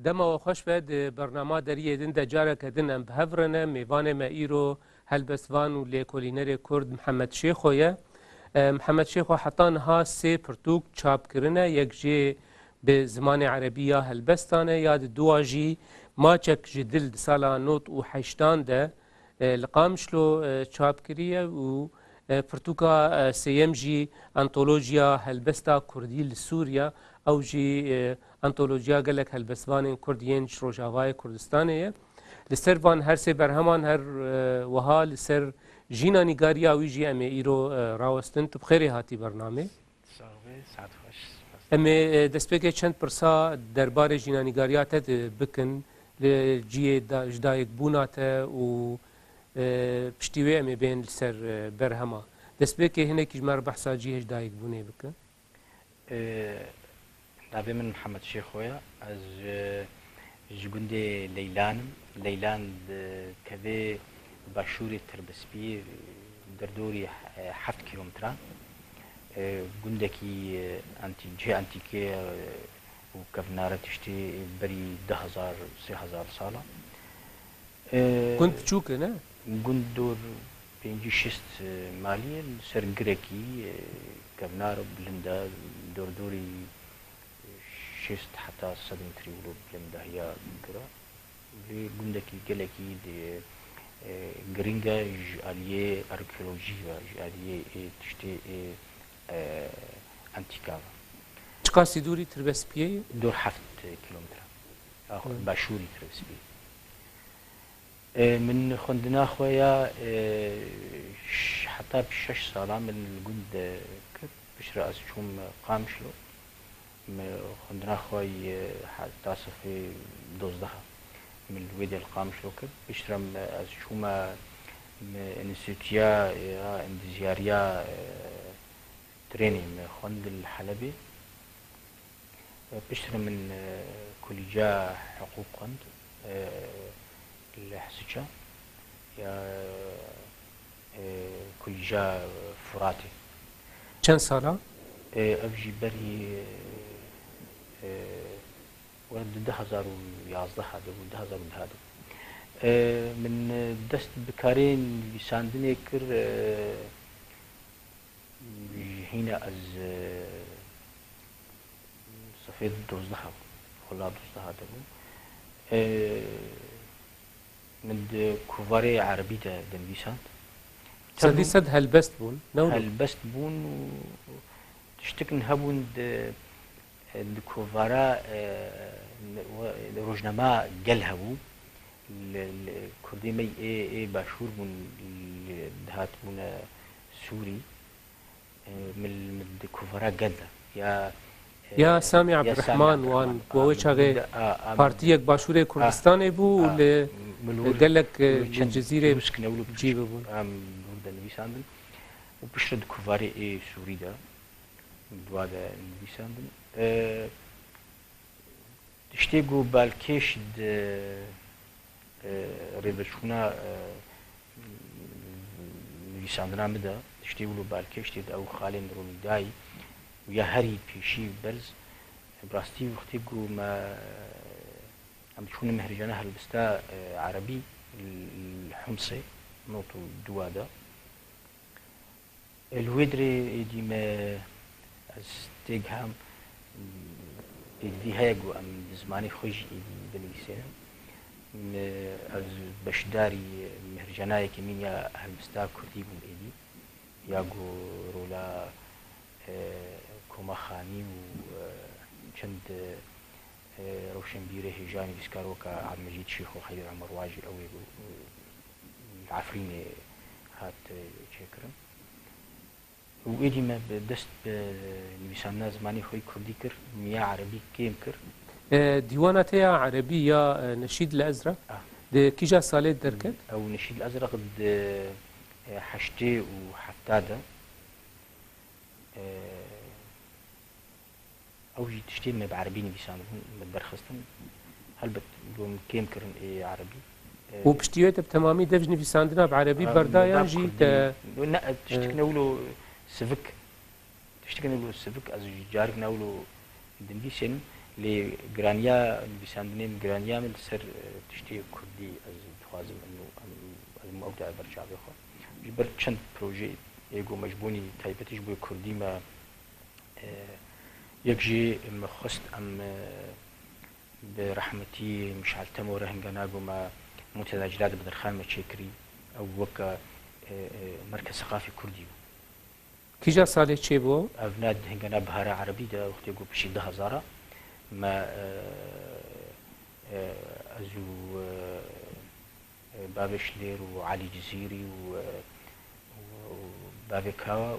دما خوش بد برنامه دریه دن دجاره کدن ام بهفرنه میوان ما ایرو هلبستوان و لیکولینر کرد محمد شیخویه محمد شیخو حتی نها سه پرتوک چاپ کرنه یک جه به زمان عربی هلبستانه یاد دواجی ما چک جدل سالا نوت و حشتان ده لقامشلو چاپ کریه و پرتوکا سیم جی انتولوژیا هلبستا کردی لسوریا او جی انتولوژیا گلک هلبسوان کردین شروجاوای کردستانه لسر وان هر سه برهمان هر وها لسر جینا نگاریا وی جی امی ایرو راوستن تو بخیری هاتی برنامه امی دسپیک چند پرسا دربار جینا نگاریا تد بکن لجی جدایک بوناته و پشتیوی امی بین لسر برهما دسپیک هنه کجمار بحثا جی جدایک بونه بکن نابي من محمد شيخويا از جگوندي ليلان كذا باشوري تربسبي دردوري 7 كيلومتر گوندكي انتيكي وكفنارة تشتي بري 10,000 3000 سالة كنت بتشوك نه؟ گوندور بينجي شست مالية سر جريكي كفنارة بلندا دردوري شست حتى 100 متر ولو بلندا هي كرا لي گوندكي جلكي دي گرینگا جالیه ارکیولوژی و جالیه تشتی انتیکا چقاسی دوری تربسپیه؟ دور 7 کیلومتر باشوری تربسپیه من خندنا خويا حتى بشش سالة من الجند كب بش رأس شوم قامشلو خندنا خوي حتى صفي دوزدها من الويد القامشلو كب بشرم از شوما انستيتيا اندزياريا تريني من خند الحلبي بشرم من كلية حقوق خند الحسجة يا كلية فراتي چند سالة؟ أبجي بري ورد 2011 هذا من دست بكارين لساندني كر هنا از سفيد دوزدها خلا دوزدها هذا من كوفاري عربي ده دنبيسان سدي سد هلبست بون هلبست بون تشتكن هبون الكوفارا روجنما قال هبو الكردي مي اي باشور بون دهات بون سوري من الكوفارا قال يا سامي عبد الرحمن وان قوي شاغي بارتيك باشور كردستان بو قال لك الجزيره جيب بو ورد نويساندن وبشرد كوفاري اي سوري ده دواده نويساندن تشتيقو بالكيش ريبشونا نويساندنا مدا تشتيقو بالكيش تيد او خالين روميداي ويا هري بيشي برز براستي وقتيقو ما عم تكون مهرجانة هلبستا عربي الحمصي نوتو دواده الويدري دي ما استيقهم دي هايقو ام زماني خوش بنويسين از بشداري مهرجاناي كمين يا هلبستا كردي بون ايدي ياقو رولا كوما خاني و چند روشن بيره هجاني بسكاروكا عبد المجيد شيخ وخير عمر واجي او العفريني هات شكرا وإيدي ما بدست بنويسانا زماني خوي كردي كر ميا عربي كيم كر ديواناتها عربية نشيد الأزرق ده كيجا سالت دركت أو نشيد الأزرق د حشتي وحفتادة أو جي تشتي ما بعربي نويسانا متبرخصتن هل بتقوم كيم كرن إيه عربي وبشتيوت بتمامي دفج نويساندنا بعربي بردايا جي تشتكي نقولوا سفك تشتكي نقولوا سفك از جارك نقولوا دنبيسين لي جرانيا بيساندنين جرانيا من سر تشتي كردي از توازم انه الموضوع برشا بخو جبر چند بروجي يجو مجبوني تايبتيش بو كردي ما يكجي مخست ام برحمتي مش علتمو رهنگناغو ما متلاجلات بدرخان ما تشكري او وكا مركز ثقافي كردي كيجا سالي چه بو؟ افناد هنگنا بهارة عربي دا وقت يقول بشي 10,000 ما ازو بابش لير وعلي جزيري وبابكاوا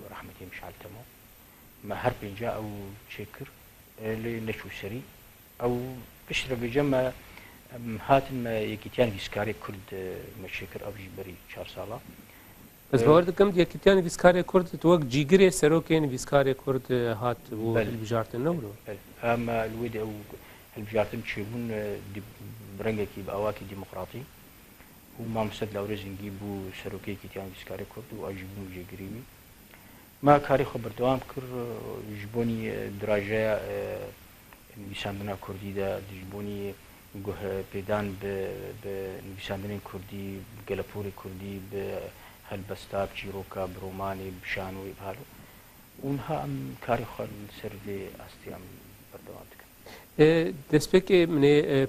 ورحمتي مش علتمو ما هرب جا او تشكر اللي نشو سري او بشرق جمع هاتن ما يكيتيان فيسكاري كرد مشكر او جبري 4 سالا بس باورد كم يكيتيان فيسكاري كرد توك جيجري سروكين فيسكاري كرد هات والبجارتن نورو اما الويد او البجارتن تشيبون برنگكي باواكي ديمقراطي وما مسد لوريزنجي بو سروكي كيتيان فيسكاري كرد واجبون جيجريمي ما كاري خبر دوام كر جبوني دراجة نویساندنا كردي دا جبوني گوه پیدان بنویساندنین كردي گلپور كردي بهلبستا بچیروکا بروماني بشانوي بهالو اونها ام كاري خال سر في استيام بردوام دكن دسبك من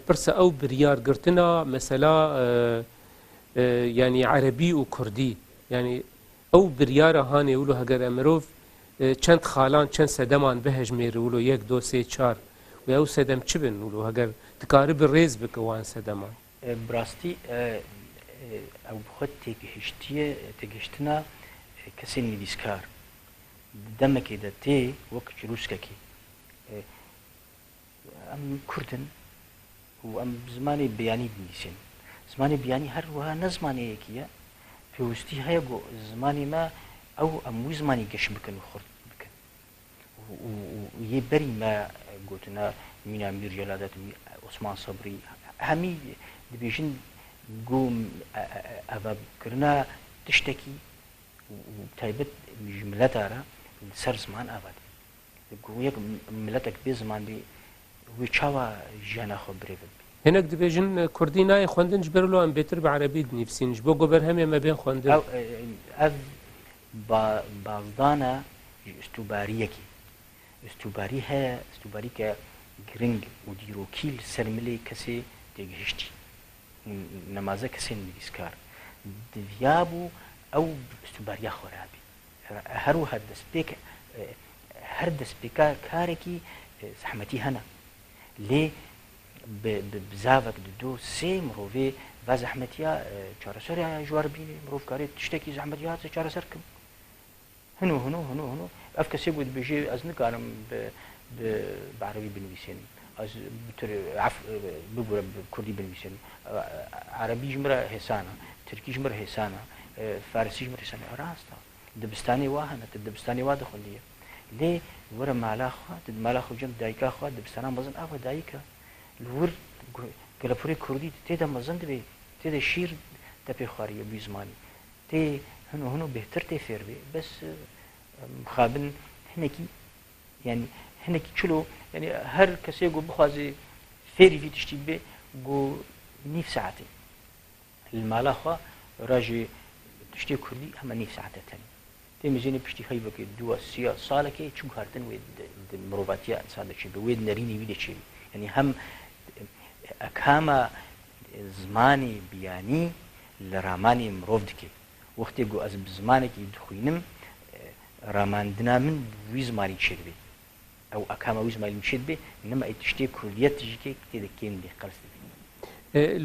برس او بريار قرتنا مثلا يعني عربي وكردي يعني او بریاره هانی ولو هگر امروف چند خالان چند سدمان بهج میر ولو 1 2 3 4 و او سدم چبن ولو هگر تقارب الريز بكوان سدمان براستي او بخد تگهشتنا کسی نویسکار دمك اذا تي وك جلوسكي ام كردن وام زماني بياني بنيسين زماني بياني هر وها نزماني يكيا پێویستی هەیە بۆ زمانی ما ئەو ئەمووی زمانی گەشت بکەن و خورد بکەن یێ بەری ما گوتنە مینا میر جەلادەت عوسمان سەبری هەمی دەبێژن گۆ ئەڤابکردنا تشتێکی تایبەت ملەتارە سەر زمان ئاوات گۆ یەک ملەتێک بێ زمان بێ وی چاوە ژیانە خۆ برێ بێ هناك دبيجن كردي ناي خوندن جبرلو ام بيتر بعربي نفسين جبو قبر هم ما بين خوندن او بازدانا استوباريكي استوباري ها استوباري كا جرينج وديروكيل سرملي كسي تيجهشتي نمازه كسي نبيسكار ديابو او استوباريا خرابي هرو هردسبيك هردسبيكا كاركي زحمتي هنا ليه بزافك دو سي مروفي و زحمتيا چارەسەر جوار بینی مرۆڤکاری تشتێکی زحمەتی هاتە چارەسەرکەم هەنوو ئەف کەسێک بوو دەبێژێ ئەس نکارم بەعەرەبی بنویسێنم ئەس ببوورە کوردی بنویسێنم عەرەبیش مرە هێسانە ترکیش مرە هێسانە فارسیش مرە هێسانە ڕاستە دبستانی وا هەنە دبستانی وا دەخۆندیە لێ وەرە مالاخوا مالاخو جەم دایکاخوا دبستانان بەزن ئاوا دایکە الور گلپوری کردی تیدا مزند بی تیدا شیر دپی خواریه بی زمانی تی هنو بهتر تی فیر بی بس مخابن هنکی يعني هنکی چلو يعني هر کسی گو بخوازی فیری فی تشتی بی گو نیف ساعتی المالا خوا راجی تشتی کردی اما نیف ساعته تانی تی مزینی پشتی خیلی بکی دو سیا ساله که چون هردن وید مروباتیا انسان دچی بی وید نرینی وید چی يعني هم أكاما زماني بياني لراماني مرۆڤ دکێ وەختێ گۆ ئەس بزمانێکی دخوینم راماندنا من وی زمانی چێت بێ ئەو ئەکامە وی زمانی چێت بێ نەما ئەی تشتێک کوردیەتیژکێ تێدەکێن دێ قەرز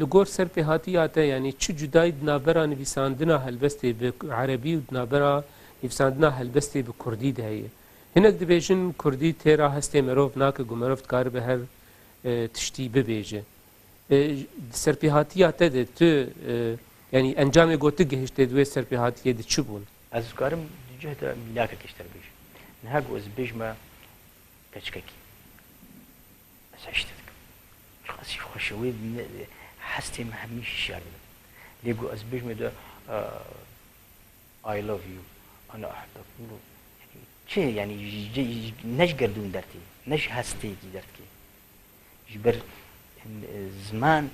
لەگۆر سەرپێهاتیاتە یعنی چ جودایی دنابەرا نویساندنا هەلبەستێ بە عەرەبی و دنابەرا نویساندنا هەلبەستێ بە کوردی دەهەیە هەنێک دەبێژن کوردی تێرا هەستێ مرۆڤ ناکە گو مرۆڤ دکار بە هەر تشتی ببێژە سەرپێهاتیاتە دێ تو يعني انجام گوتو گهشته دوی سرپیهاتیه دی چی بون؟ از کارم جهت میلاک کشتر بیش نه گو از بیش ما کچکی از اشتد خاصی خوشوی حستی مهمیش شعر لیگو از بیش ما ده I love you أنا أحبك يعني چه یعنی نش گردون درتی نش هستی کی درتی جبر زمان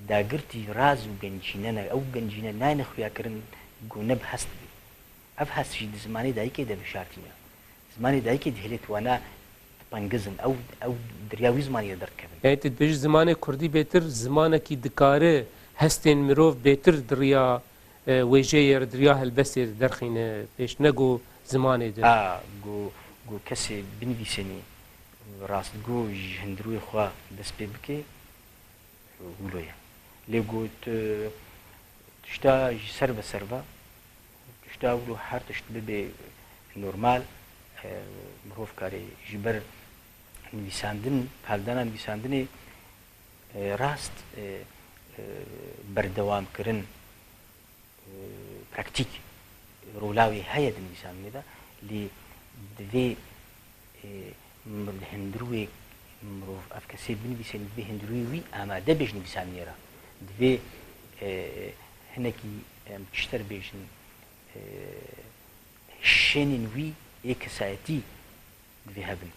داگرتی راز و گنجینه او گنجینه نه نخویا کردن گونب هست اف هست شد زمانی دایی که دم شرطیه زمانی دایی که دهلیت وانا پنگزن او دریاوی زمانی درک کردن یعنی تدبیج زمان کردی بهتر زمانی که دکاره هستین مروف بهتر دریا ویژه دریا هلبستی درخینه پیش نگو زمانی در گو کسی بنویسنی راست گو هندروی خواه دست پی بکی ولویه لگوت تشتا سر به سر با تشتا ولو هر تشت ببی نورمال مروف کاری جبر نویساندن پالدانا نویساندنی راست بردوام کردن پرکتیک رولاوی هیا نویساندنی دا لی دوی هندروی مروف افکسی بنویسن دوی هندروی وی آماده بیش نویساندنی را دوی هنکی چتر بیشن شنین وی کسایتی دوی هبن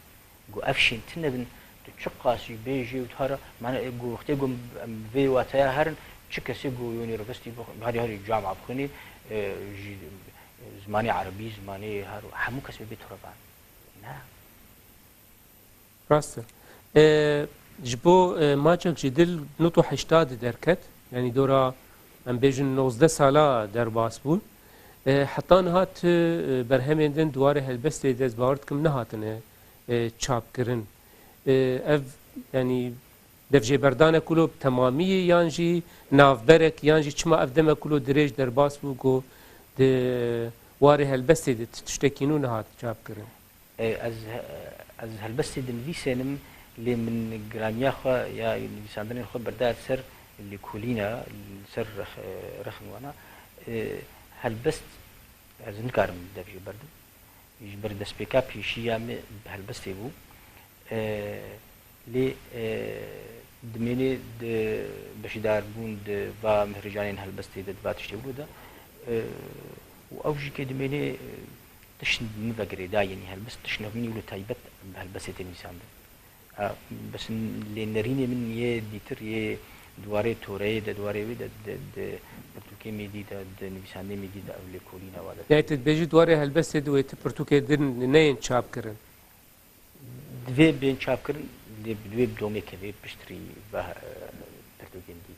گو افشین تنبن چه قاسی بیجی و تارا من گو وقتی گم وی واتیا هرن چه کسی گو یونیورسیتی هری جامعه بخونی زمانی عربی زمانی هر همو کسی بیت ربان نه راسته جبو ماچک جدل نوتو 80 درکت یعنی دورا ام بیجن 19 سالا در باس بون حتی نهات برهمندن دواره هلبست دست باورد کم نهاتنه چاپ کرن اف یعنی دفجه بردانه کلو تمامی یانجی نافبرک یانجی چما افدمه کلو دریج در باس بو گو واره هلبست تشتکینو نهات چاپ کرن از هلبست دنویسنم اللي من جرانيا خا يا نویساندن خود بردار سر اللي كولينا سر رخن وانا هلبست از نکارم دفجه بردم يجبر دست بيكا بيشيا هلبست بو لی دمینه بشدار بوند و مهرجانین هلبستی داد باتش تقوله و أوجي كدميني تشن مذكري دا يعني هلبس تشن مني ولا تايبت هلبسة الإنسان ده بس اللي نريني من ديتر دواري توري دواري ويدا برتوكي ميدي دا نبيساني ميدي دا أولي كولينا ولا يعني تبيجي دواري هلبسة دويت برتوكي درن نين شاب كرن دوي بين شاب كرن دوي بدومي كذي بشتري باه برتوكي دي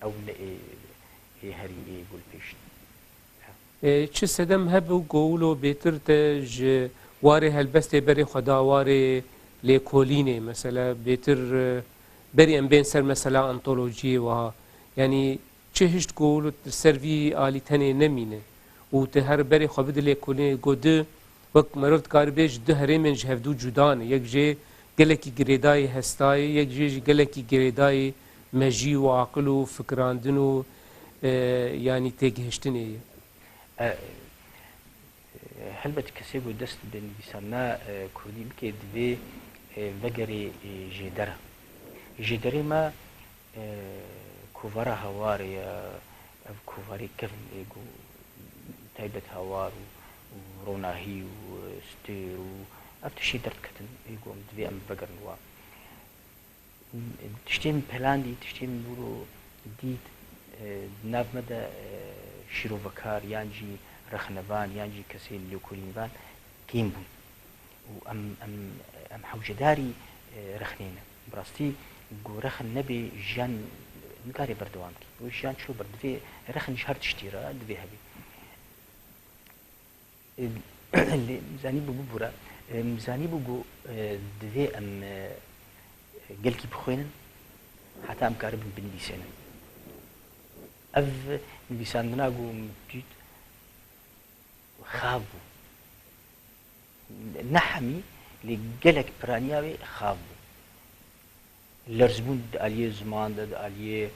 أو لا هري يقول بيش چه سدم هبو گولو بهتر تج واره هلبسته بری خدا واره لیکولینه مثلا بهتر بری ام بین سر مثلا انتولوژی و یعنی چه هشت گولو سروی آلی تنه نمینه و ته هر بری خبد لیکولینه گوده وقت مرفت کار بیش ده هره من جهفدو جدانه یک جه گلکی گریدای هستای یک جه گلکی گریدای مجی و عقل و فکراندن و یعنی تگهشتنه هلبت کسی گو دست بین بیسانا کردی بکه دوی وگری جدره ما کووارا هوار یا کوواری کفن ایگو تایبت هوار و روناهی و ستیر و افتشی درد کتن ایگو دوی ام وگرن و تشتیم پلاندی تشتیم برو دید ناف مدى شیرو وکار یانجی رخنوان یانجی کسی لیوکولینوان کیم بون و ام حوجداری رخنینه براستی گو رخن نبی جان نکاری بردوام کی و جان شو بردوی رخن شهر تشتیره دوی هبی مزانی بو بورا مزانی بو دوی ام گلکی بخوینن حتی ام کاری بندیسینن اف نبيساندنا قوم جيت خابو نحمي لقلك برانياوي خابو لرزبون عليه زمان ده عليه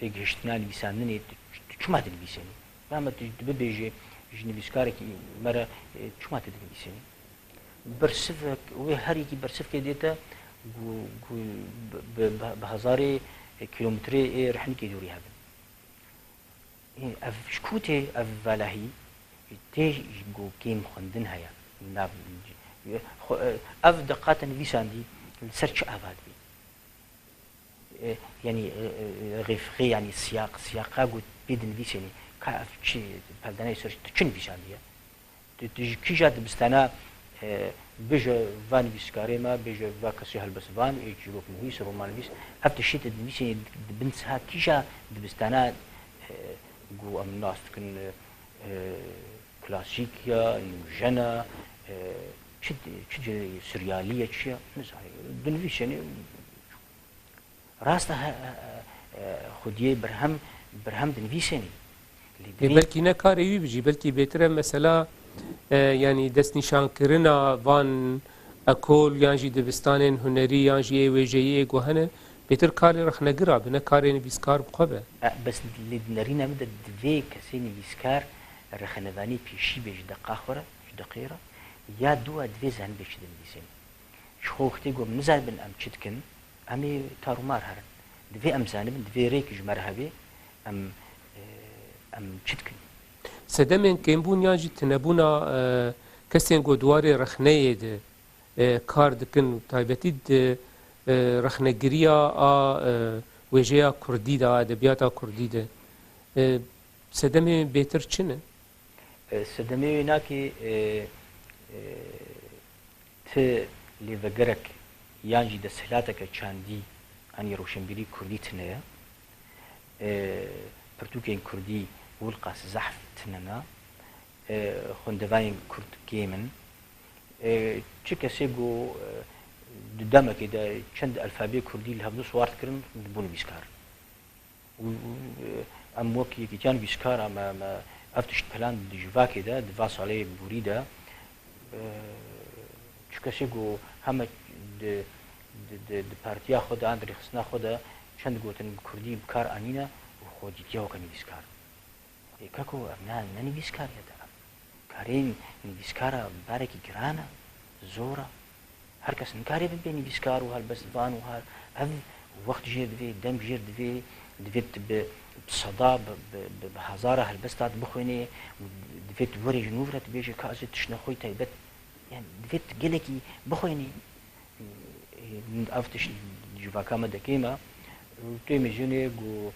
تجهشتنا نبيساندني شو ما تنبيسني لما تبي نبيسكارك مرة شو ما تنبيسني برسفك وهريكي برسفك ديتا بهزاري كيلومتري رحني كيدوري هذا اف شكوتي اف فلاهي تيج جو كيم خندن هيا ناب اف دقات نفيساندي السيرش افاد بي يعني ريفري يعني سياقا قد بيد نفيسيني كاف شي بالدنا سيرش تشن فيساندي كي جات بستانا بيجا فان فيسكاريما بيجا فاكسي هلبس فان يجيروك نفيس رومان نفيس اف تشيت نفيسيني بنتها كيجا بستانا جو ام ناس كن كلاسيكيا نوجنا شد سريالية شيء نزاي دنفيش يعني راسته خديه برهم دنفيش يعني بلكي نکاری بيجي بلكي بيتره مثلا يعني دست نشان کرنا وان اکول یانجی دبستان هنری یانجی ویجی گوهنه بيتر كاري رخ نقرا بنا كاري نبيسكار بقبه بس اللي نرينا مدى دفي كسي نبيسكار رخ نفاني بيشي بيش دقاخرة دقيرة يا دوا دفي زهن بيش دنبيسين شخو اختي قوم نزال بن ام تشتكن امي تارو مار هرن دفي ام زانب دفي ريك جمرهبي ام تشتكن سدمن كيمبون يانجي تنبونا كسين قدواري رخنيه ده كار دكن تايبتي رخنگریا وجهه کردی ده ادبیات کردی ده سدمه بهتر چنه سدمه ناکی ت لیوگرک یانجی د سهلاتک چاندی ان روشنبیری کردی تنه پرتوکین کردی ولقاس زحف تننا خوندوین کرد گیمن چه کسی گو دامه كده چند الفابي كردي اللي هبدو صوارت كرن بون بيسكار ام وكي كيتان بيسكار اما افتش بلان دجوا كده دفاس عليه بوريدا چكسيغو هم د بارتيا خود اندري خصنا خود چند گوتن كردي بكار انينا وخودي تيو كان بيسكار كاكو ابنا نني بيسكار يدا كارين بيسكارا باركي گرانا زورا هر کس نکاری ببینی بیسکار و هر بس وان و هر هذ وقت جير دفي دم جير دفي دفيت بصدا بهزارة هل بس تاعت بخويني دفيت وري جنوفرة بيجي كازت تشنخوي تايبت يعني دفيت جلكي بخويني افتش جواكا مدى كيما تيمي جيني جو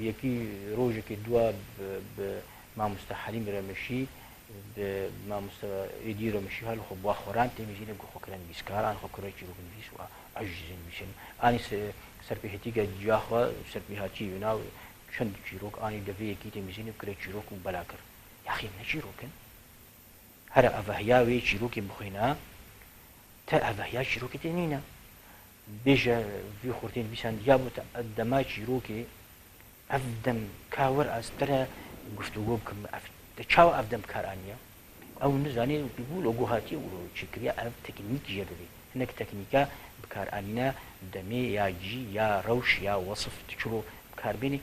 يكي روجكي دوا مع مستحالين رمشي ما مستوى يديروا مشي هالخو بواخوران تيمجين بقول خكران بيسكاران خكران يجيروا بالفيس وعجزين مشين أنا سربيهتي قد جاخوا سربيهاتي يناو شن جيروك أنا دفي كي تيمجين بكرة جيروك وبلاكر يا أخي من جيروكن هرا أفهيا وي جيروك بخينا تا أفهيا جيروك تنينا بيجا في خورتين بيسان جابوا تقدما جيروك أفدم كاور أسترا قفتوغو بكم تشاو أفدم كارانيا أو نزاني بيقولوا جوهاتي وشكريا أف تكنيك جردي هناك تكنيكا بكارانينا دمي يا جي يا روش يا وصف تشلو بكاربيني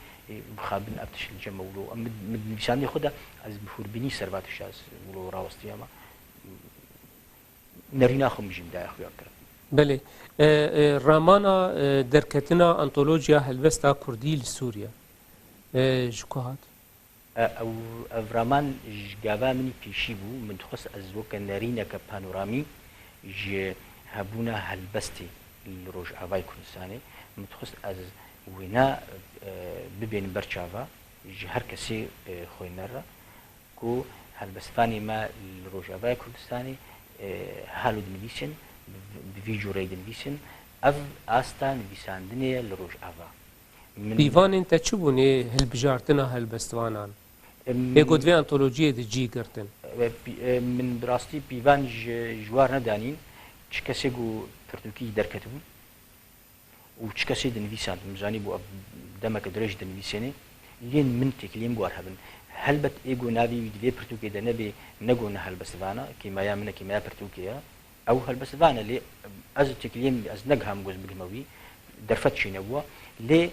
بخابن أبتش الجمولو مد بيساني خدا از بفور بني سربات الشاز ولو راوستي أما نرينا خم جم دا أخويا كرا بله رامانا دركتنا أنطولوجيا هلبستا كردي لسوريا جوكوهات او افرامان جاوا مني بيشي بو من تخص ازوك نارينا كبانورامي ج هبونا هلبستي الروج افاي كردستاني من تخص از وينا ببين برشافا ج هر كسي خوينرا كو هلبستاني ما الروج افاي كردستاني هالو دنبيسن بفيجو ريدنبيسن اف استان بيساندني الروج افا بيفان انت تشوفوني هالبجارتنا هالبستوانان يقول في أنطولوجية دي قرتن من براستي بيفان جوار ندانين تشكسيغو برتوكي دركتبون وتشكسي دنفيسان مزاني بو دمك درج دنفيساني لين من تكليم جوار هبن هل بت ايجو نابي دي برتوكي ده نبي نجو نهال بسفانا كيما يا من كيما برتوكيا او هل بسفانا لي از تكليم از نجهم جوز بجموي درفتشي نبوا لي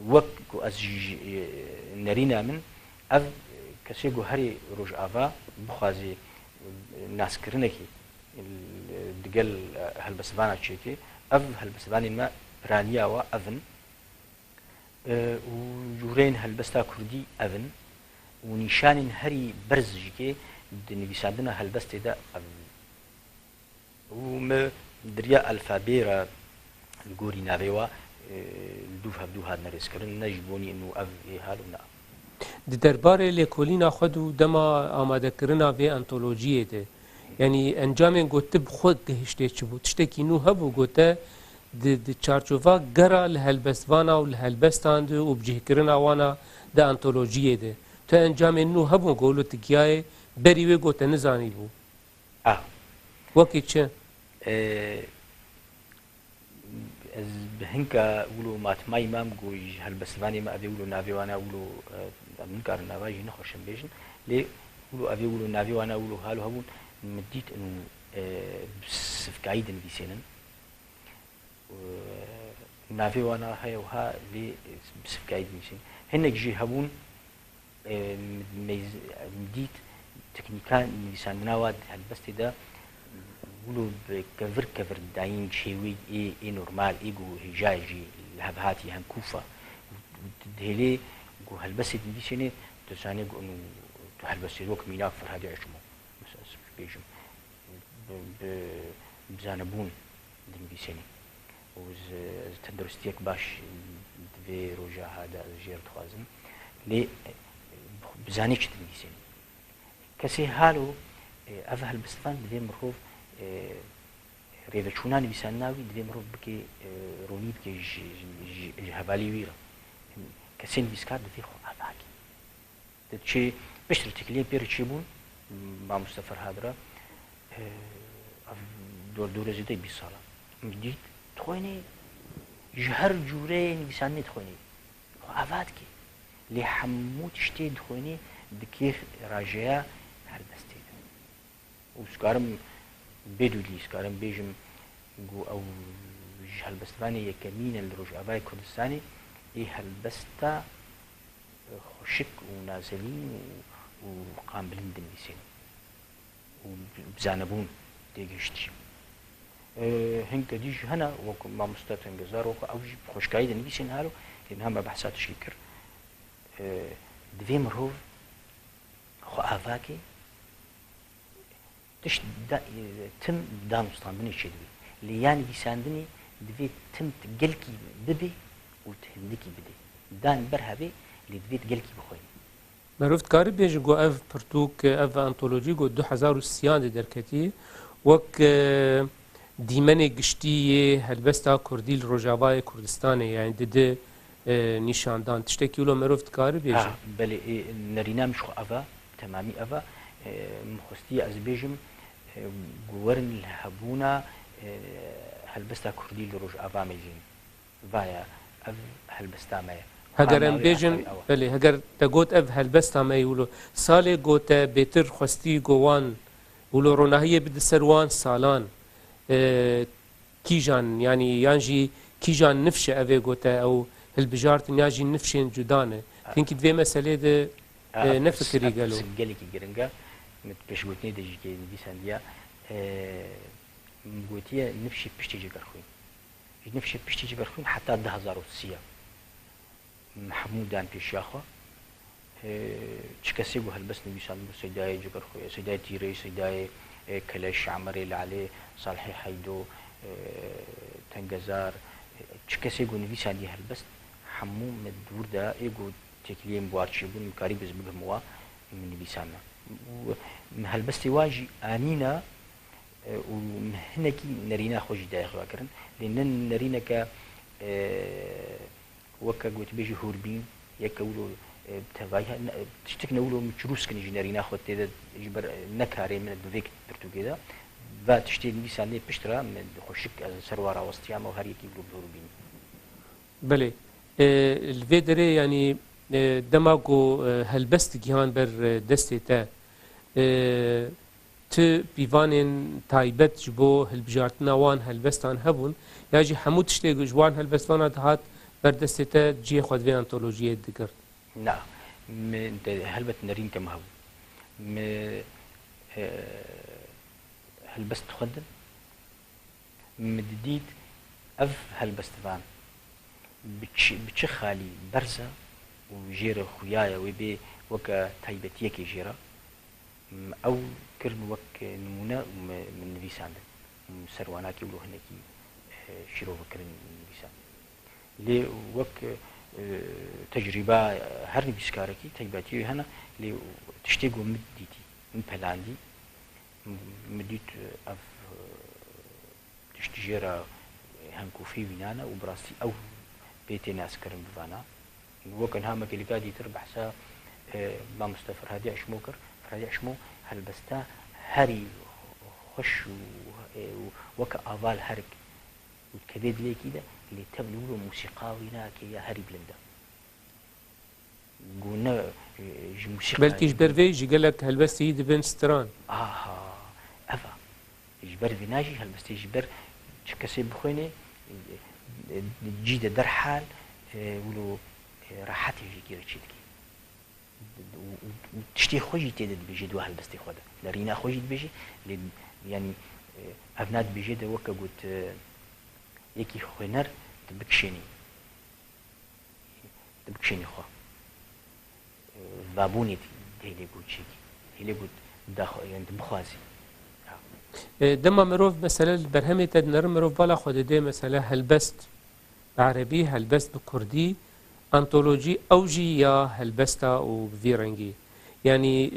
وك از نرينا من اف كسيغو هري روج افا بخازي ناس كرنكي دقل هالبسفانا تشيكي اف هالبسفاني ما برانيا وافن وجورين هالبستا كردي افن و نیشان هەری بەرزژکێ نویساندنە هەلبەستێدا و دریا ئەلفابێرە گۆری ناوێەوە دوو هەبدوو هات نەرێزکردن نەژبوونی و ئەv هاال و نا di derbarê lêkolîna xwe û dema amadekirina vê antolojiyê de yanî encamên got bi xwe gihiştê çibû tiştekî nû hebû gote di çarçova gera li helbestvana û li helbestan de û bicihkirina wana di antolojiyê de tu encamên nû hebûn golo tigiyayê berî wê gote nizanîbû wekî çi ez bi hinka wilo matmayî mam goî helbestvanê me evê wilo navê wana wilo min karin nava jî nexweşin bêjin lê wilo evê wilo navê wana wilo hal û hebûn min dît û sifkayî dinivîsênin navê wana heye wiha lê bi sifkayî dinivîsîn hinek jî hebûn min dît teknîka nivîsandina wa di helbestê de wilo bi kevir kevir dayîn çêwî ê normal ê got hêjayê jî li hev hatî hem kûfa dihêlê got helbestê dinivîsênê tu zanî tu helbestê wek mînak Ferhadî Eşmo bêjim bi zanebûn dinivîsênê û tenduristiyek baş divê roja hada ez jê re dixwazim lê bi zanî çi dinivîsênê kesê hal û ev helbestvan divê mirov rêveçûna nivîsandina wî divê mirov bike ronî bike ji hevalî wî re kesê nivîskar divê xwe avakî çê piştre tekiliyê pêrê çêbûn mamoste Ferhad re dû rêzî dey 20 sala min dît dixwênê ji her cûreyê nivîsandinê dixwênê xwe ava dike lê hemû tiştê dixwênê dikê rajeya helbestê de û dikarim bêdûlî dikarim bêjim got ew ji helbestvanê yekemîn in li Rojavayê Kurdistanê ê helbesta xweşik û nazelîn û qambilîn dinivîsênê û bi zanebûn têgihiştî hinke dî jî hene wekû mamoste Tengezar wekû ew jî bi xweşkayî dinivîsên halo lê min hema behsa tiştî kir divê mirov xwe avakê tişt tim danûstandinê çê dibê lê ya nivîsandinê divê tim gelkî bibe û hindikî bide dan ber hebe lê divê gelkî bixwîne merov dikarî bêje got ev pirtûk ev antolojî got 2030 de derketî wek dîmenê giştî helbesta Kurdî li Rojavayê Kurdistanê yani dide nîşandan tiştekî wilo merov dikarî bêje belê nerîna min xwe ava temamî ava min xwestiye ez bêjim werin li hebûna helbesta Kurdî li Rojava mêjîn vaya ev helbesta me ye heger em bêjin belê heger te got ev helbesta me wilo salê got te bêtir xwestî got wan wilo ronahiyê bide ser wan salan kîjan yanî yan jî kîjan nifşe evê got te ew hilbijartin ya jî nifşên cuda ne hinkî divê meselê de nefikirî gelo gelekî giring e pêşgotinê de jî nivîsandiya gotiye nifşê piştî cigerxwîn ji nifşê piştî cigerxwîn heta 2030 hemû dan pêşiya xwe çi kesê got helbest nivîsandin bi Seydayê Cigerxwê Seydayê Tîrê Seydayê Keleş Amerê Lalê Salihê Heydo Tengezar çi kesê got nivîsandiye helbest hemû me dûr de ê got tekiliyên buwar çêbûn mikarî biz bigim wa min nivîsandina helbestê wa jî anîna û hinekî nerîna xwe jî daxila kirin lê nin nerîneke weke gotibêjî hûrbîn yeke wilo tevayî tiştek ne wilo min çirûs kinî jî nerîna xwe têde ji ber nekarê min bi vê pirtûkê de ve tiştê nivîsandinê piştre min xweşik ez ser wa rawestiyam û her yekî wilo bi hûrbîn belê li vê derê yanî dema got helbest gihan ber destê te ti pîvanên taybet ji bo hilbijartina wan helbestan hebûn ya jî hemû tiştê ji wan helbestvana dihat berdestê te ciyê xwe divê antolojiyê digir na min helbet nerîn kem hebû me helbest dixwendin min didît ev helbestvan bi çi xalî berza û وجيرة خويايا وبي وك تايبتية كي جيرة أو كرن وك نمونة من نفيسان سروانا كي ولو هنكي شيرو بكرن نفيسان لي وك تجربة هر نفيسكاركي تايبتية هنا لي تشتيقو مديتي من بلاندي مديت أف تشتجيرة هنكو في بنانا وبراسي أو بيتي ناس كرم بفانا وكان هامك اللي قاعد يتربح سا ما مستفر هادي عشموكر هادي عشمو هالبستا هري خش وك أفال هرك وكديد لي كده اللي تبلو موسيقاوينا كي هري بلندا قلنا موسيقى بلكي جبر جي قال لك هالبستي دبن ستران أفا جبر فيناجي هالبستي جبر كسي بخويني جيدة در حال ولو راحتي في كيرا تشيدكي وتشتي خوجي تيدد بيجي دو هالبستي خودا لرينا خوجي بيجي يعني أبنات بيجي دا وكا قلت يكي خوينر تبكشيني خوا بابوني هيلي قلت شيكي هيلي قلت داخل يعني بخوازي دما مروف مثلا البرهمي تدنر مروف بالا خود دي مثلا هلبست بعربي هلبست بكردي انطولوجي اوجي يا هلبستا وفيرنجي يعني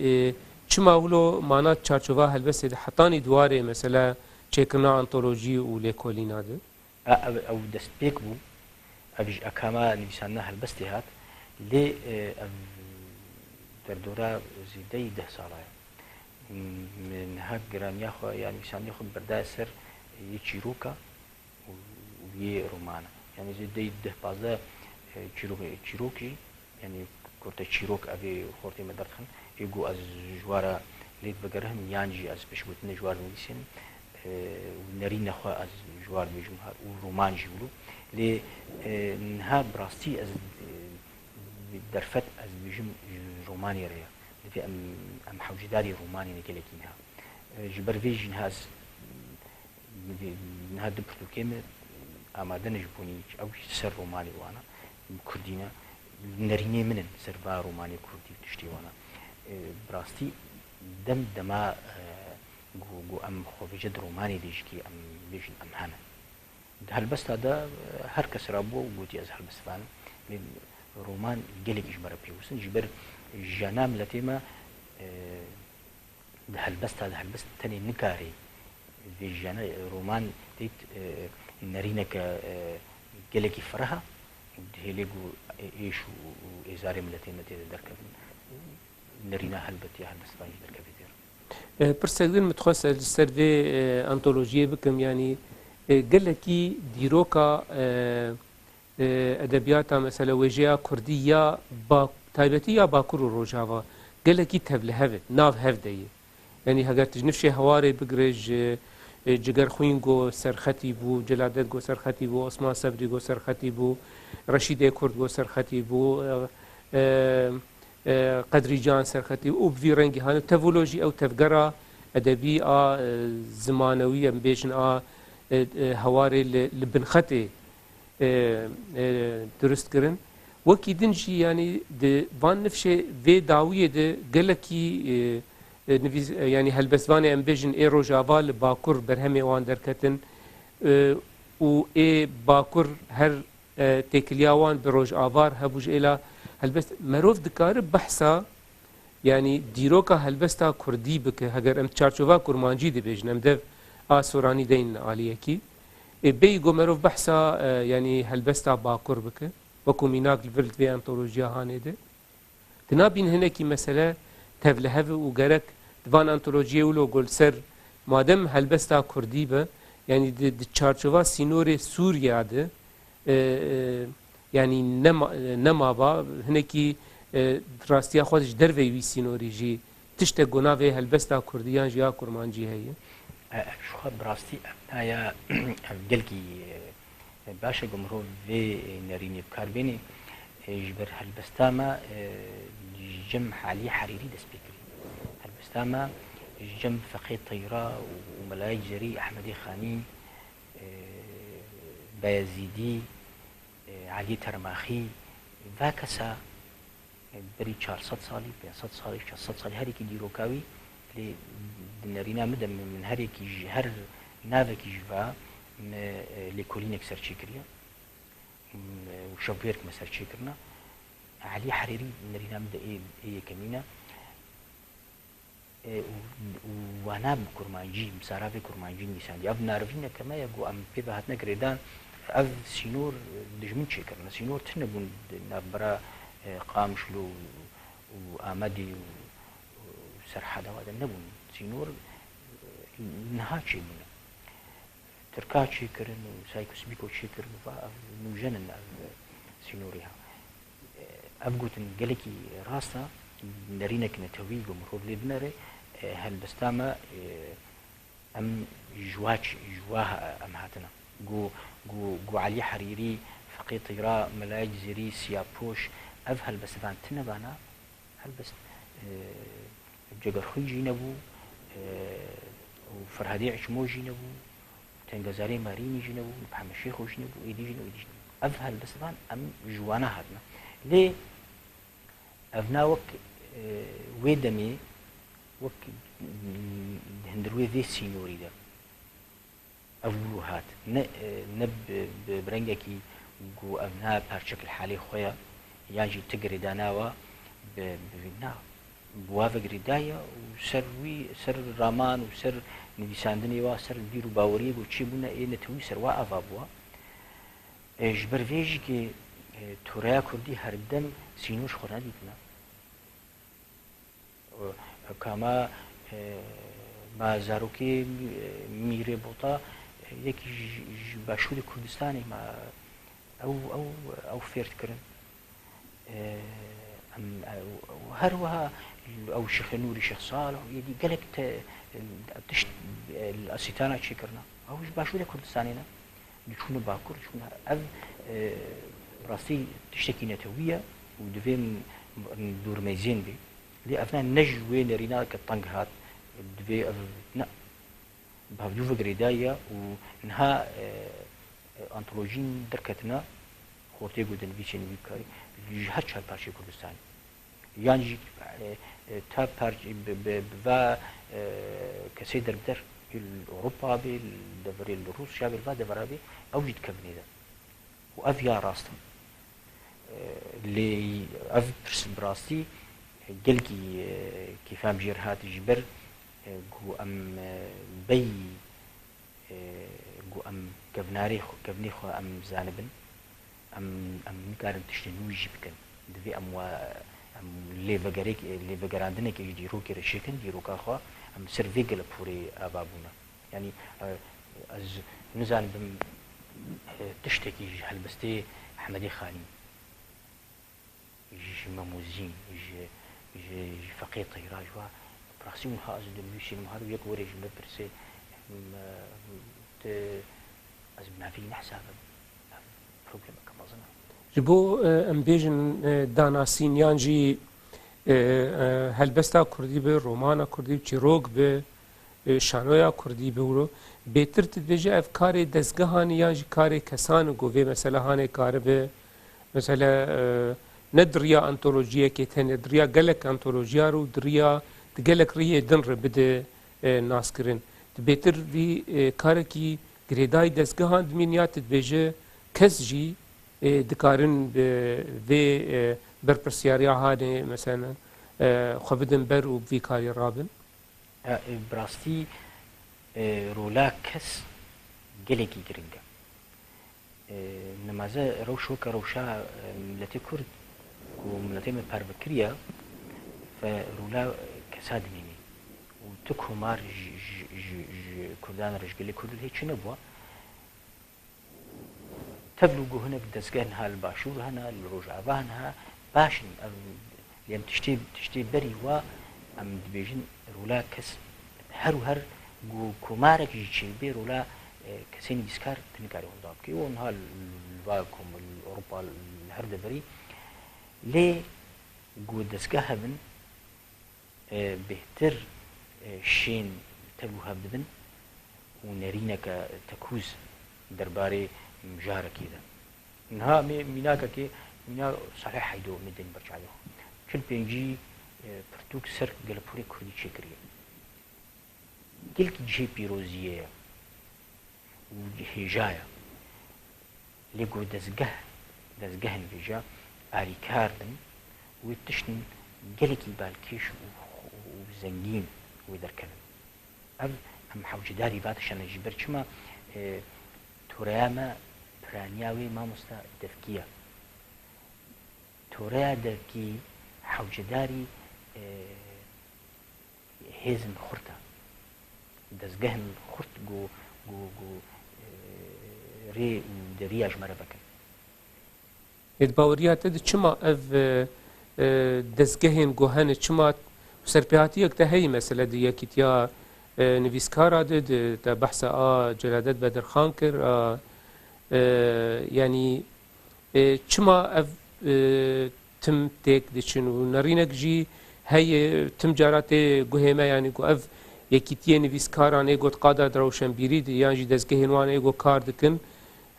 چما ولو معنات چارچوبا هلبست حطاني دواري مثلا چيكنا انطولوجي وليكولينا ده او دست بيك بو ابج اكاما نفسانا هلبستي هات لي دردورا زيدي 10 ساله من هاك جران ياخو يعني مشان ياخد برداء سر يشيروكا وي رومانا يعني زي ده بازا تشيروكي يعني كورتا تشيروك ابي خورتي مدرخن يجو از جوارا ليت بقرهم يانجي از بشبوتنا جوار ميسين ونرينا خو از جوار بيجمهار ورومان جيولو لي نها براستي از درفت از بيجم روماني ريا في ام حوجداري روماني نكلكينها جبر فيجن هاز نها دبرتو كيمه اما دنجبوني او سر روماني وانا كردينا نريني منن سربا روماني كردي تشتي وانا براستي دما جو ام خوجد روماني ديشكي ام فيجن ام هنا هالبس هذا هر كس رابو وقوتي از هالبس فان رومان قلق جبر بيوسن جبر جانام لتيما ده هالبست تاني نكاري في جانا رومان تيت نرينك قلقي فرها هيليقو ايش وإزاري ملتيما تيت دركب نرينا هالبت يا هالبست بانجي دركب دير برسالين متخصص السيرفي انطولوجية بكم يعني قلقي ديروكا ادبياتا مثلا وجهه كرديه با تایبەتیە باکوور و ڕۆژاوا گەلێکی تەبلە ناو هەفدەیە یعنی هەگەر تژنفشێ هەوارێ بگرێژ جگەر خوین گۆ سەرخەتی بوو جەلادەت گۆ سەرخەتی بوو عوسمان سەبری گۆ سەرخەتی بوو ڕەشیدێ کورد گۆ سەرخەتی بوو قەدری جان سەرخەتی و بڤی ڕەنگی هاانە تەڤۆلۆژی ئەو تەفگەرە ئەدەبی ئا زمانەوی ئەم بێژن ئا هەوارێ لە بنخەتێ درستکردن وەکی دنجی ینی وان نفشێ vê dawiyê de gelekî yani helbestvanê em bêjin ê rojava li bakur berhemê wan derketin û ê bakur her têkiliya wan bi rojavar hebû ji êla helbest merov dikare behsa yani dîroka helbesta Kurdî bike heger em çarçova kurmancî dibêjin em dev a soranî deyn aliyekî bêyî got merov behsa yani helbesta bakur bike وەکو میناک لڤر vê antolojiya hanê de dinabîn hinekî mesele tevlihev û gerek divan antolojiyê wilo gol ser madem helbesta Kurdî be yani di çarçova sînorê Sûriya de yani nemava hinekî rastiya xwe ji dervê wî sînorî jî tiştek got navê helbesta Kurdiyan ji ya kurmancî heye شخص براستی ایا gelkî باشا جمهور في نريني بكاربيني جبر هالبستاما جم علي حريري دسبيكري هالبستاما جم فقيه طيرة وملاي جري أحمدي خاني بايزيدي علي ترماخي فاكسا بری 400 سالی 500 سالی 600 سالی هەرێکی دیرۆکاوی لێ نەرینا مدە من هەرێکی هەر ناوێکی ژوا لێکۆلینێک سەرچی کردە و شەوێرکمە سەرچێکردە علی حەریری نەرینا مدە یەکەمینە وانا كورمانجي مسارافي كورمانجي نيساندي اف نارفينا كما يقو ام بيبا هاتنا كريدان اف سينور دجمن شكرنا سينور تنبون نبرا قامشلو وامدي وسرحدا هذا نبون سينور نهاتشي من تركات شكرن وسايكوس بيكو شكرن نوجنن سينوريها ابقوتن قالكي راسا نرينا كنا تويق ومفروض لي بنري هالبستامة أم جواها أم هاتنا جو علي حريري فقي طيرا ملاج زيري سيابوش أف هالبستان تنبانا هالبست جگر خوي جينبو وفرهدي عشمو جينبو تنجزاري ماريني جينبو محمد شيخ جينبو إيدي جينبو أف هالبستان أم جوانا هاتنا ليه أفنا وك ويدمي وك هندروي ذي سينوري ده أولو هات نب برنجكي جو أفنا بارشكل حالي خويا ياجي تجري داناوا بنا بوافق رداية وسروي سر رامان وسر نبيساندني وسر ديرو باوري وشي بنا إيه نتوي سروا أفابوا جبر فيجي كي توريا كردي هردم سينوش خورنا ديتنا كما ما زاروكي ميري بوطا يكي باشود كردستاني ما او فيرت كرن هروها او شيخ نوري شيخ صالح يدي قالك تشت الاسيتانا شكرنا او باشود كردستانينا شنو باكر شنو راسي تشتكي نتوية ودفين ندور ميزين بي لي أفنا نجوي نرينا كالطنق هات دفي نا بهفدو فقريدايا ونها أنطولوجين دركتنا خورتي قدن بيشين بيكاري جهات شال بارشي كردستان يعني تا بارشي بفا كسي دربدر الأوروبا بي الدفري الروس شابي الفا دفرا بي أوجد كبني ده وأفيا راستم اللي أفرس براستي قلقي كيفام جيرهات جبر جو أم بي جو أم كبني خو أم زانبن أم نكارن تشتنو يجيبكن دفي أم اللي فقراندنا كي يديرو كي رشيكن ديرو كاخوا أم سرفيقل بوري أبابونا يعني از نزانبن تشتكي هالبستي حمدي خالي يجي مموزين يجي فقيه طيراج وا براسيون هاز دمشي مهارو يك وريج مبرسي از بنافي نحساب بروبلم كما ظن جبو امبيجن داناسين يانجي هلبستا كردي به رومانا كردي چيروك به شانویا کردی بورو بهتر تدویجه افکار دستگاهانی یا کار کسان گویه مثلا هانه کار به مثلا ندریا انتولوژیه که تن دریا گلک انتولوژیا رو دریا گلک ریه دن رو بده ناس کرن بهتر وی کار کی گریدای دستگاهان دمینیات تدویجه کس جی دکارن به برپرسیاریا هانه مثلا خبدن بر و وی کاری رابن براستي رولا كس قلقي قرنقا نمازا روشوكا روشا ملتي كرد وملتي من باربكريا فرولا كساد ميمي وتكو مار كردان رجقلي كرد هيك نبوا تبلغوا هنا بدسقان هالباشور هنا الرجعبا هنا باشن لأن تشتي بري و أم دبيجن رولا كس هر جو كومارك جيشي بي رولا كسيني بيسكار تنكاري ونداب كي ونها الواكم الأوروبا الهرد بري ليه جو دسكاها بن بهتر شين تبوها بدن ونرينك تكوز درباري مجارة كده انها ميناك كي مينا صحيح حيدو مدن برجع له 45 پرتوک سەر گەلەپۆری کوردی چێکرێ گەلکی جێ پیرۆزیەیە و هێژایە لێ گۆ دەستگەهن وێژە ئاریکار بن وی تشتن گەلێکی بالکێش و زەنگین وی دەرکەن ئەم حەوجداری باتشانە ژی بەرچمە تۆرەیامە پرانیاوی مامۆستا دەفکیە تۆرەیە دەفکی حەوجداری هێزن خورتە دەستگەهن خورت رێ دەریە ژمارە بکەن باوەریاتە چما ئەv dezgehên gohenê çima serpêhatiyek te heyî mesele di yekîtiya nivîskara de te behsa a Celadet Bedirxan kir yanî çima ev tim têk diçin û nerînek jî heye tim cara tê guhê me yanî ku ev yekîtiyê nivîskaran ê got qada rewşenbîrî yan jî dezgehên wan ê got kar dikin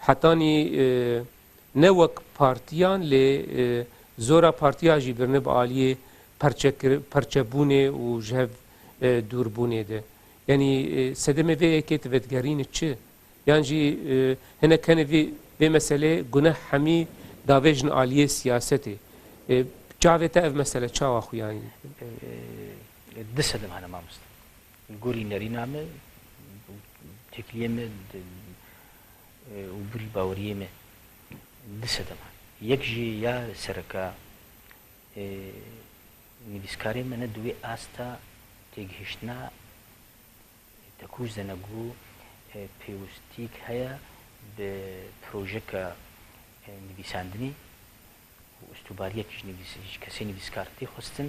hetanî ne wek partiyan lê zora partiya jî birine bi aliyê perçebûnê û ji hev dûrbûnê de yanî sedemê vê yekê ti vedgerînê çi yan jî hinek hene vê meselê guneh hemî davêjin aliyê siyasetê çavê te ev mesele çawa xwe yanî di sedem hene mamoste gorî nerîna me tekliyê me û birî baweriyê me di sedem yek jî ya sereka nivîskarê me ne divê asta têgihiştina tekûj zenegû pêwîstîk heye bi projeka nivîsandinê û îstûbariyekî ji kesê nivîskar tê xwestin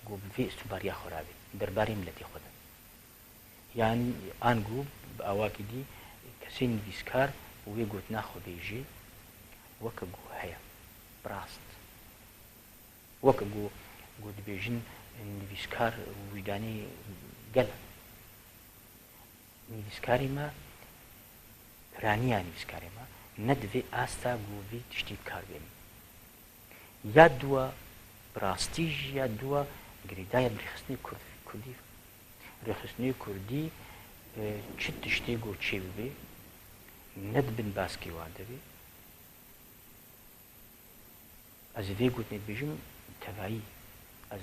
got bi vê îstûbariya xwe rabê derbarê milletê xwe de yan an got bi awakî dî kesê nivîskar û wê gotina xwe bêje weke got heye rast weke got dibêjin nivîskar wîdanê gel nivîskarê me piraniya nivîskarê me ne divê asta got vê tiştî bikar bêne ya duwa bi rastî jî ya duwa girêdaya rêxistinê kurdî rêxistinê kurdî çi tiştê got çê bibe ne dibin baskê wan de bê ez vê gotinê dibêjim tevayî ez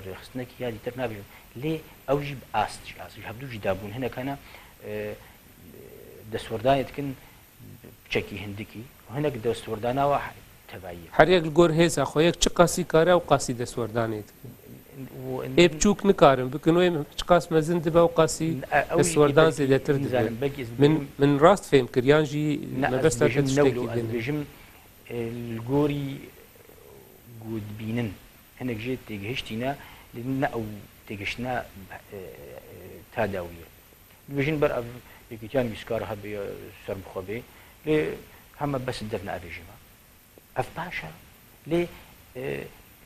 rêxistinekî ya dîtir nabêjim lê ew jî bi ast ji hevdû jî dabûn hinek hene destwerdanê dikin çekî hindikî hinek destwerdana wa tevayî herek li gor hêza xwe yek çi qasî kare ew qasî destwerdanê dikin ê biçûk nikarin bikin wê çi qas mezin dibe ew qasî destwerdan zêdetir dibe min rast fêm kir yan jî mebesta te tiştekî dibêjim li gorî gotbînin hinek jê têgihiştîne ne ew têgihiştina ta dawiye dibêjin ber ev yekîtiya nivîskar hebe ser bixwe bê lê heme bes dev neavêjî me ev baş e lê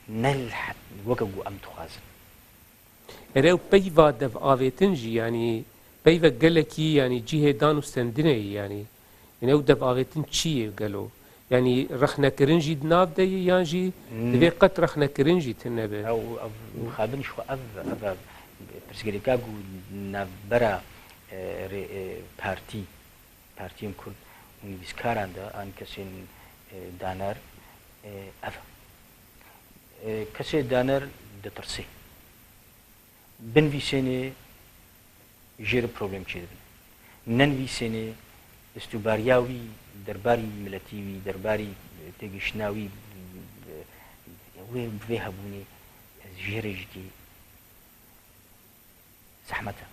nelhat weke got em dixwazin erê ew peyva dev avêtin jî yanî peyvek gelekî yanî cihê dan û stendinê yanî ew dev avêtin çi ye gelo yanî rexnekirin jî di nav de ye yan jî divê qet rexnekirin jî tune be ew xabin xwe ev pirsgirêka got navbera partiyên Kurd û nivîskaran de an kesên daner ev kesê daner ditirsê binivîsênê jê re problem çê dibin nenivîsênê îstûbariya wî derbarî milletî wî derbarî têgihiştina wî wê bi vê hebûnê ez jê re jî zehmet e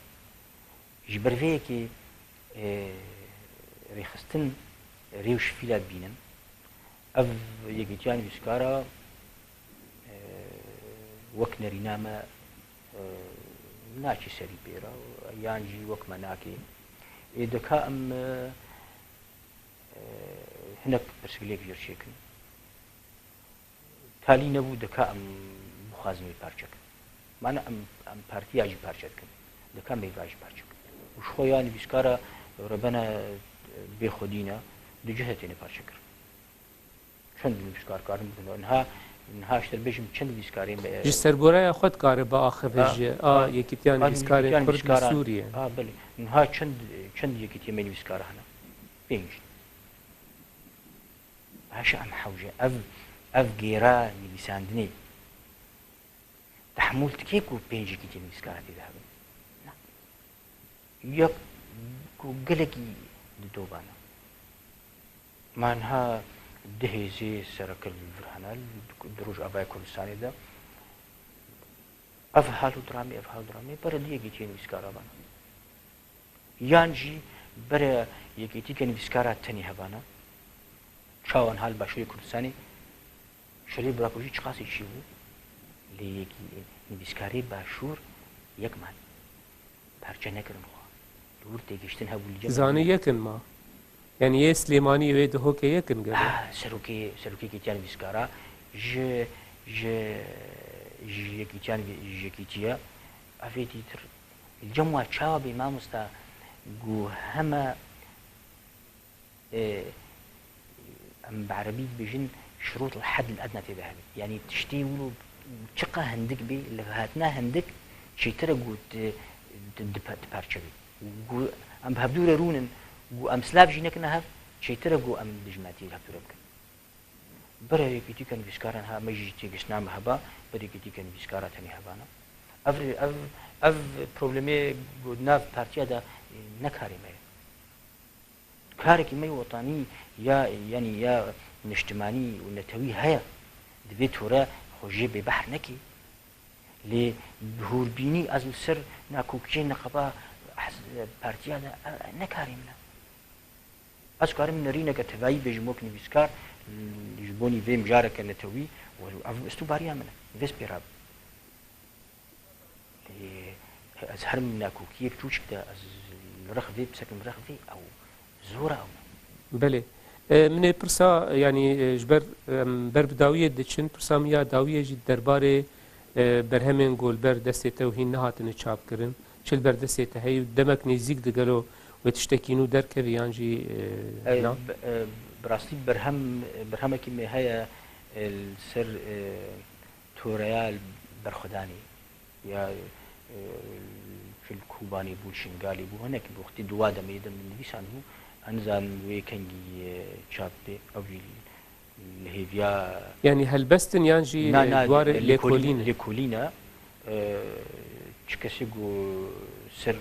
ji ber vê yekê rêxistin rêw ji fîla bînin ev yekîtiya nivîskara wek nerîna me naçî serî pêra yan jî wek me nakê ê dika em hinek pirsgilêk jêr çêkin talî nebû dika em bixwazin wê parçekin mane em partiya jî parçe dikin dika mêva jî parçekin û ji xwe ya nivîskara rebena bêxwedî ne di cihê têne parçe kirin çend nivîskar karin bibin niha نهاشتر بێژم چەند ویسکارێ ji serboraya xwe dikare bi axivêje a yekîtiyan vîskarên Kurd li Sûriye بله نها چەند یەکیتی me nivîskar hene 5 باشە ئەم حەوژە ئەv گێرا نویساندنێ تحمل تکێک و 5 یەکیتی nivîskara tê de hebin yek ku gelekî di dobana manha dihêzê serekir vir hene di Rojavayê Kurdistanê de ev hal û diramê bere di yekîtiyê nivîskara bana yan jî bere yekîtîke nivîskara tenê hebana çawan hal başûrê Kurdistanê şerê birakojî çi qasê çî bû lê nivîskarê başûr yekman perçe nekirin xwe li wir têgihiştin hebû li zanî yekin ma yani yê Slêmanî wê di hokê yekin gere serokê nivîskara ji yekîtiya evê dîtir cem wa çawa bê mamosta gu heme em بعربî dibêjin şirût الحد الأدنى tê de hebe yani tiştê wilo çiqa hindik bê li hatina hindik çêtir e gu diperçevî gu em bi hevdûre rûnin gu em silav jî nekine hev çêtir e gu em dijmetî hevdûre bikin bere yekîtîke nivîskaran ha me jî têgihiştina me heba bere yekîtîke nivîskara tenê hebana ev problemê gu nav partiya da nekarê me ye karekî me wetanî ya niştimanî û netewî heye divê tore xwe jê bêbehr nekê lê bihûrbînî ez li ser nakokiyên neqeba partiya de nekarê min e ez karim nerîneke tevayî bêjim wek nivîskar ji bonî vê mijareke netewî ev istûbariya min e vê spêra bim lê ez herim nakokiyek çûçik de ez li rex vê bisekim rex vê ew zor e ew belê منê pirsa yanî ji ber ber bi dawiyê diçin pirsa min ya dawiyê jî derbarê berhemên golber destê te û hîn nehatine çapkirin çil ber destê te heye demek nêzik digelo wê tiştekî nû derkevî yan jî bi rastî berhemekî me heye ser toreya berxwedanê ya fil Kobanî bû Şingalî bû hinek bi wextî duwa demê de min nivîsan bû انزان ويكنجي تشابي او الهيفيا يعني helbestin yan jî dwarê lêkolîna çikesî gu ser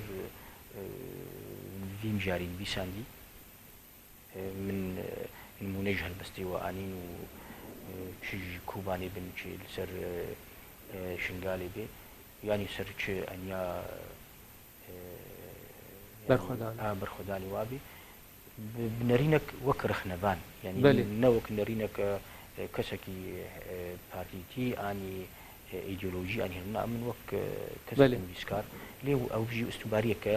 vî mijarî nivîsandî min nmûne ji helbestê we anîn û çi ji Kobanê bin çi li ser Şingalê bê yanî ser çi enya berxwedanî wabî بنەرینێک وەک رخنەبان یعنی نەوەک نەرینێکە کەسێکی پارتیتی ئانی ئیدۆلۆژی ئانی هەمنا من وەک کەسێکی نویسکار لێ ئەو ژی ئەستوباریەکە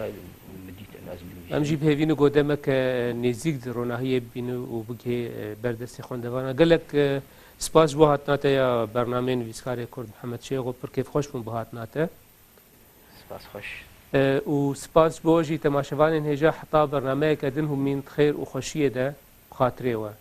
ئەم ژی پێوینە گۆدەمەکە نێزیک ڕۆناهەیە ببینە و بگێ بەردەستی خوێندەوانە گەلک سپاس بۆ هاتناتەیە بەرنامەی نویسکارێ کورد محەممەد شێخۆ پڕکێف خۆش بوون بۆ هاتناتە سپاس خۆش و سپاس بۆ ژی تەماشەوانên هێژە حتا بەرنامەیەکە دن هەمین خێر و خۆشیە دە بخاترێەوە